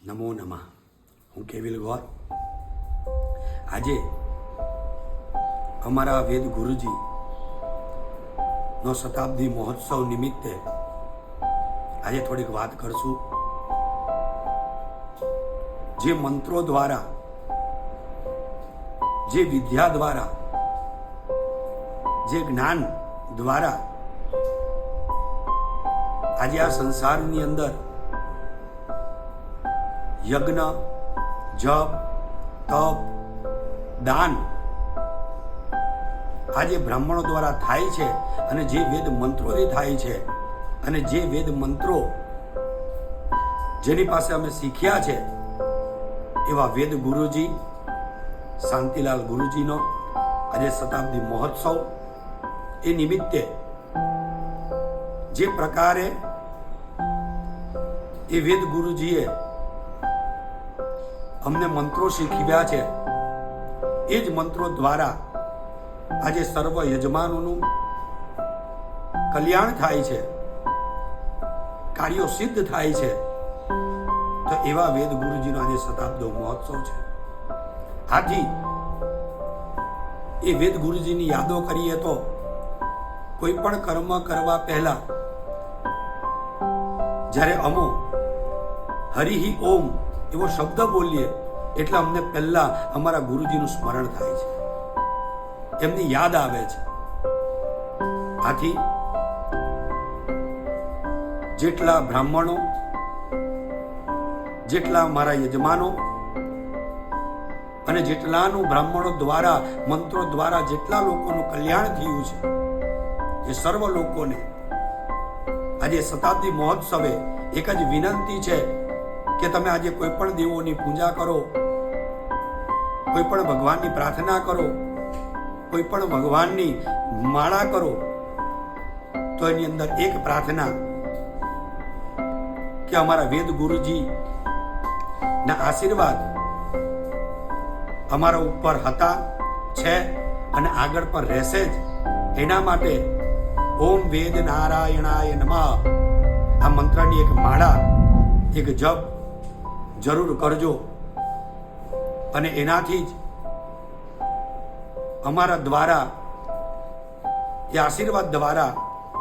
નમો નમઃ. હું કેવિલ ગોર. આજે અમારા વેદ ગુરુજી નો શતાબ્દી મહોત્સવ નિમિત્તે આજે થોડીક વાત કરશું. જે મંત્રો દ્વારા, જે વિદ્યા દ્વારા, જે જ્ઞાન દ્વારા આજે આ સંસારની અંદર યજ્ઞ, જપ, તપ, દાન આજે બ્રાહ્મણો દ્વારા થાય છે, અને જે વેદ મંત્રોથી થાય છે, અને જે વેદ મંત્રો જેની પાસે અમે શીખ્યા છે એવા વેદ ગુરુજી શાંતિલાલ ગુરુજીનો આજે શતાબ્દી મહોત્સવ એ નિમિત્તે જે પ્રકારે એ વેદ ગુરુજીએ અમને મંત્રો શીખવ્યા છે એ જ મંત્રો દ્વારા આજે સર્વ યજમાનોનું કલ્યાણ થાય છે, કાર્યો સિદ્ધ થાય છે. તો એવા વેદ ગુરુજીનો આજે શતાબ્દી મહોત્સવ છે. આથી એ વેદ ગુરુજીની યાદો કરીએ તો કોઈ પણ કર્મ કરવા પહેલા જ્યારે અમો હરિ ઓમ એવો શબ્દ બોલીએ એટલે અમને પહેલા અમારા ગુરુજીનું સ્મરણ થાય છે, એમની યાદ આવે છે. આથી જેટલા બ્રાહ્મણો, જેટલા મારા યજમાનો અને જેટલાનું બ્રાહ્મણો દ્વારા, મંત્રો દ્વારા જેટલા લોકોનું કલ્યાણ થયું છે, એ સર્વ લોકોને આજે શતાબ્દી મહોત્સવે એક જ વિનંતી છે કે તમે આજે કોઈ પણ દેવોની પૂજા કરો, કોઈ પણ ભગવાનની પ્રાર્થના કરો, કોઈ પણ ભગવાનની માળા કરો, તો એની અંદર એક પ્રાર્થના કે અમારા વેદ ગુરુજી ના આશીર્વાદ અમારા ઉપર હતા, છે અને આગળ પર રહેશે જ. એના માટે ઓમ વેદ નારાયણાય નમઃ આ મંત્રની એક માળા, એક જપ જરૂર કરજો, અને એનાથી જ અમારા દ્વારા, એ આશીર્વાદ દ્વારા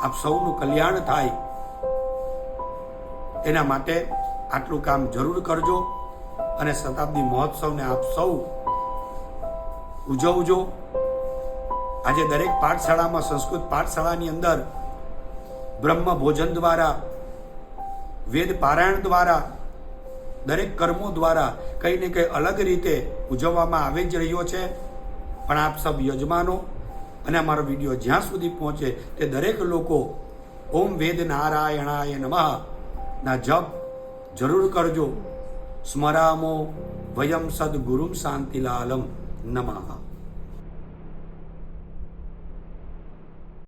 આપ સૌનું કલ્યાણ થાય. એના માટે આટલું કામ જરૂર કરજો, અને શતાબ્દી મહોત્સવને આપ સૌ ઉજવજો. આજે દરેક પાઠશાળામાં, સંસ્કૃત પાઠશાળાની અંદર બ્રહ્મ ભોજન દ્વારા, વેદ પારાયણ દ્વારા, દરેક કર્મો દ્વારા કંઈ ને કંઈ અલગ રીતે ઉજવવામાં આવી જ રહ્યો છે. પણ આપ સબ યજમાનો અને અમારો વિડીયો જ્યાં સુધી પહોંચે તે દરેક લોકો ઓમ વેદ નારાયણાય નમઃ ના જપ જરૂર કરજો. સ્મરામો વયમ સદગુરુમ શાંતિલાલમ નમઃ.